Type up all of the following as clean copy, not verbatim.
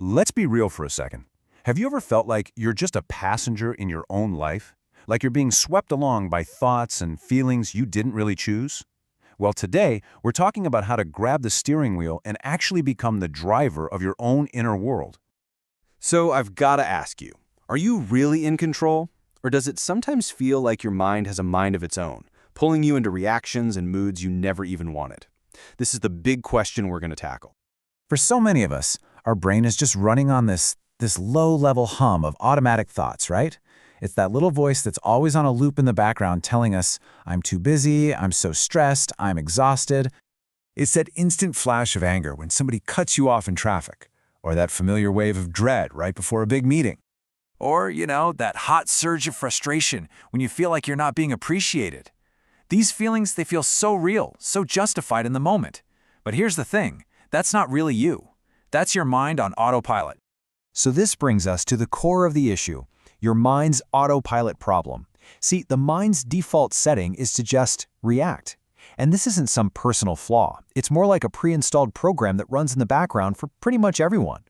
Let's be real for a second. Have you ever felt like you're just a passenger in your own life? Like you're being swept along by thoughts and feelings you didn't really choose? Well, today, we're talking about how to grab the steering wheel and actually become the driver of your own inner world. So I've got to ask you, are you really in control? Or does it sometimes feel like your mind has a mind of its own, pulling you into reactions and moods you never even wanted? This is the big question we're going to tackle. For so many of us, our brain is just running on this low-level hum of automatic thoughts, right? It's that little voice that's always on a loop in the background telling us, I'm too busy, I'm so stressed, I'm exhausted. It's that instant flash of anger when somebody cuts you off in traffic, or that familiar wave of dread right before a big meeting. Or, that hot surge of frustration when you feel like you're not being appreciated. These feelings, they feel so real, so justified in the moment. But here's the thing, that's not really you. That's your mind on autopilot. So this brings us to the core of the issue, your mind's autopilot problem. See, the mind's default setting is to just react. And this isn't some personal flaw. It's more like a pre-installed program that runs in the background for pretty much everyone.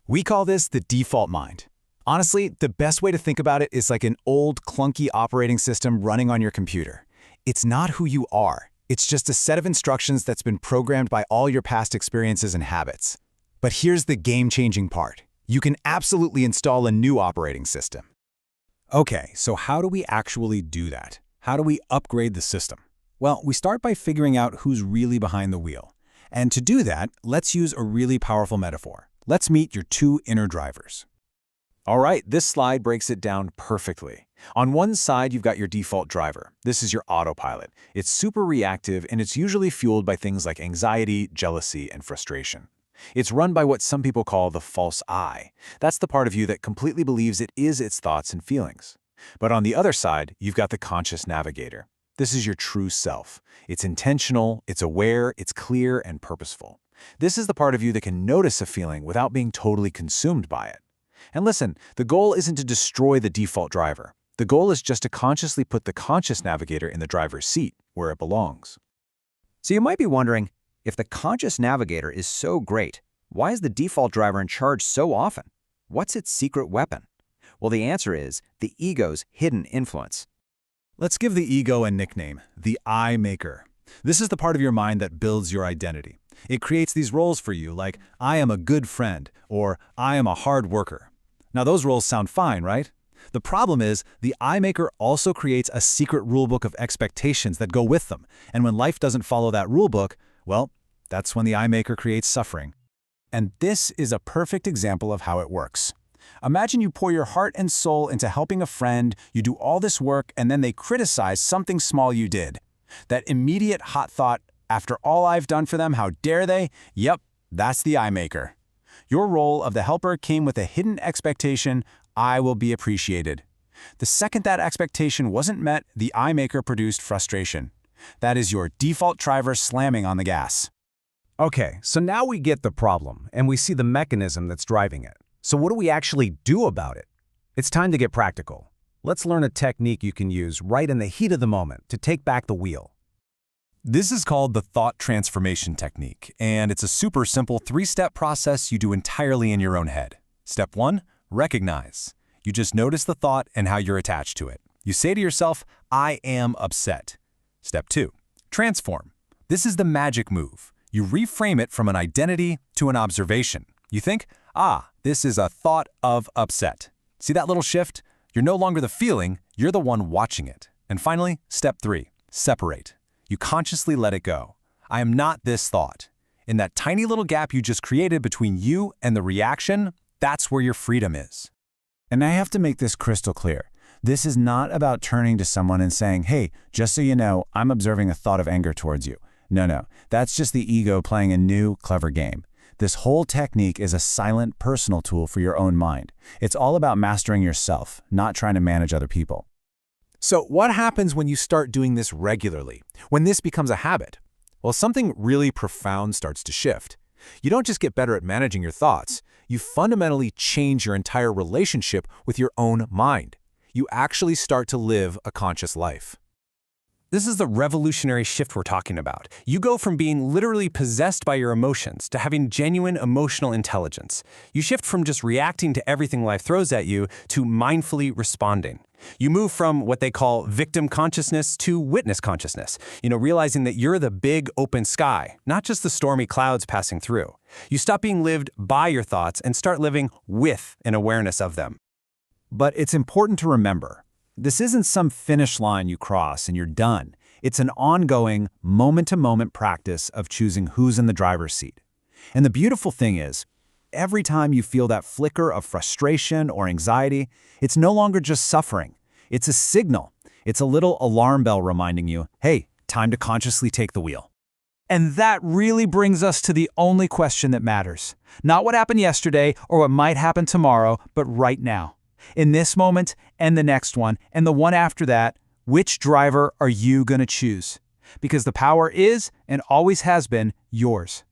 We call this the default mind. Honestly, the best way to think about it is like an old, clunky operating system running on your computer. It's not who you are. It's just a set of instructions that's been programmed by all your past experiences and habits. But here's the game-changing part. You can absolutely install a new operating system. Okay, so how do we actually do that? How do we upgrade the system? Well, we start by figuring out who's really behind the wheel. And to do that, let's use a really powerful metaphor. Let's meet your two inner drivers. All right, this slide breaks it down perfectly. On one side, you've got your default driver. This is your autopilot. It's super reactive, and it's usually fueled by things like anxiety, jealousy, and frustration. It's run by what some people call the false I. That's the part of you that completely believes it is its thoughts and feelings. But on the other side, you've got the conscious navigator. This is your true self. It's intentional, it's aware, it's clear, and purposeful. This is the part of you that can notice a feeling without being totally consumed by it. And listen, the goal isn't to destroy the default driver. The goal is just to consciously put the conscious navigator in the driver's seat, where it belongs. So you might be wondering, if the conscious navigator is so great, why is the default driver in charge so often? What's its secret weapon? Well, the answer is the ego's hidden influence. Let's give the ego a nickname, the I maker. This is the part of your mind that builds your identity. It creates these roles for you like, I am a good friend, or I am a hard worker. Now those roles sound fine, right? The problem is, the I maker also creates a secret rulebook of expectations that go with them, and when life doesn't follow that rulebook, well, that's when the I maker creates suffering. And this is a perfect example of how it works. Imagine you pour your heart and soul into helping a friend, you do all this work, and then they criticize something small you did. That immediate hot thought, after all I've done for them, how dare they? Yep, that's the I maker. Your role of the helper came with a hidden expectation, I will be appreciated. The second that expectation wasn't met, the I maker produced frustration. That is your default driver slamming on the gas. Okay, so now we get the problem, and we see the mechanism that's driving it. So what do we actually do about it? It's time to get practical. Let's learn a technique you can use right in the heat of the moment to take back the wheel. This is called the thought transformation technique, and it's a super simple 3-step process you do entirely in your own head. Step 1, recognize. You just notice the thought and how you're attached to it. You say to yourself, I am upset. Step 2, transform. This is the magic move. You reframe it from an identity to an observation. You think, this is a thought of upset. See that little shift? You're no longer the feeling, you're the one watching it. And finally, step 3, separate. You consciously let it go. I am not this thought. In that tiny little gap you just created between you and the reaction, that's where your freedom is. And I have to make this crystal clear. This is not about turning to someone and saying, hey, just so you know, I'm observing a thought of anger towards you. No, that's just the ego playing a new, clever game. This whole technique is a silent, personal tool for your own mind. It's all about mastering yourself, not trying to manage other people. So what happens when you start doing this regularly? When this becomes a habit? Well, something really profound starts to shift. You don't just get better at managing your thoughts, you fundamentally change your entire relationship with your own mind. You actually start to live a conscious life. This is the revolutionary shift we're talking about. You go from being literally possessed by your emotions to having genuine emotional intelligence. You shift from just reacting to everything life throws at you to mindfully responding. You move from what they call victim consciousness to witness consciousness, realizing that you're the big open sky, not just the stormy clouds passing through. You stop being lived by your thoughts and start living with an awareness of them. But it's important to remember, this isn't some finish line you cross and you're done. It's an ongoing, moment-to-moment practice of choosing who's in the driver's seat. And the beautiful thing is, every time you feel that flicker of frustration or anxiety, it's no longer just suffering. It's a signal. It's a little alarm bell reminding you, hey, time to consciously take the wheel. And that really brings us to the only question that matters. Not what happened yesterday or what might happen tomorrow, but right now. In this moment and the next one and the one after that, which driver are you going to choose? Because the power is, and always has been, yours.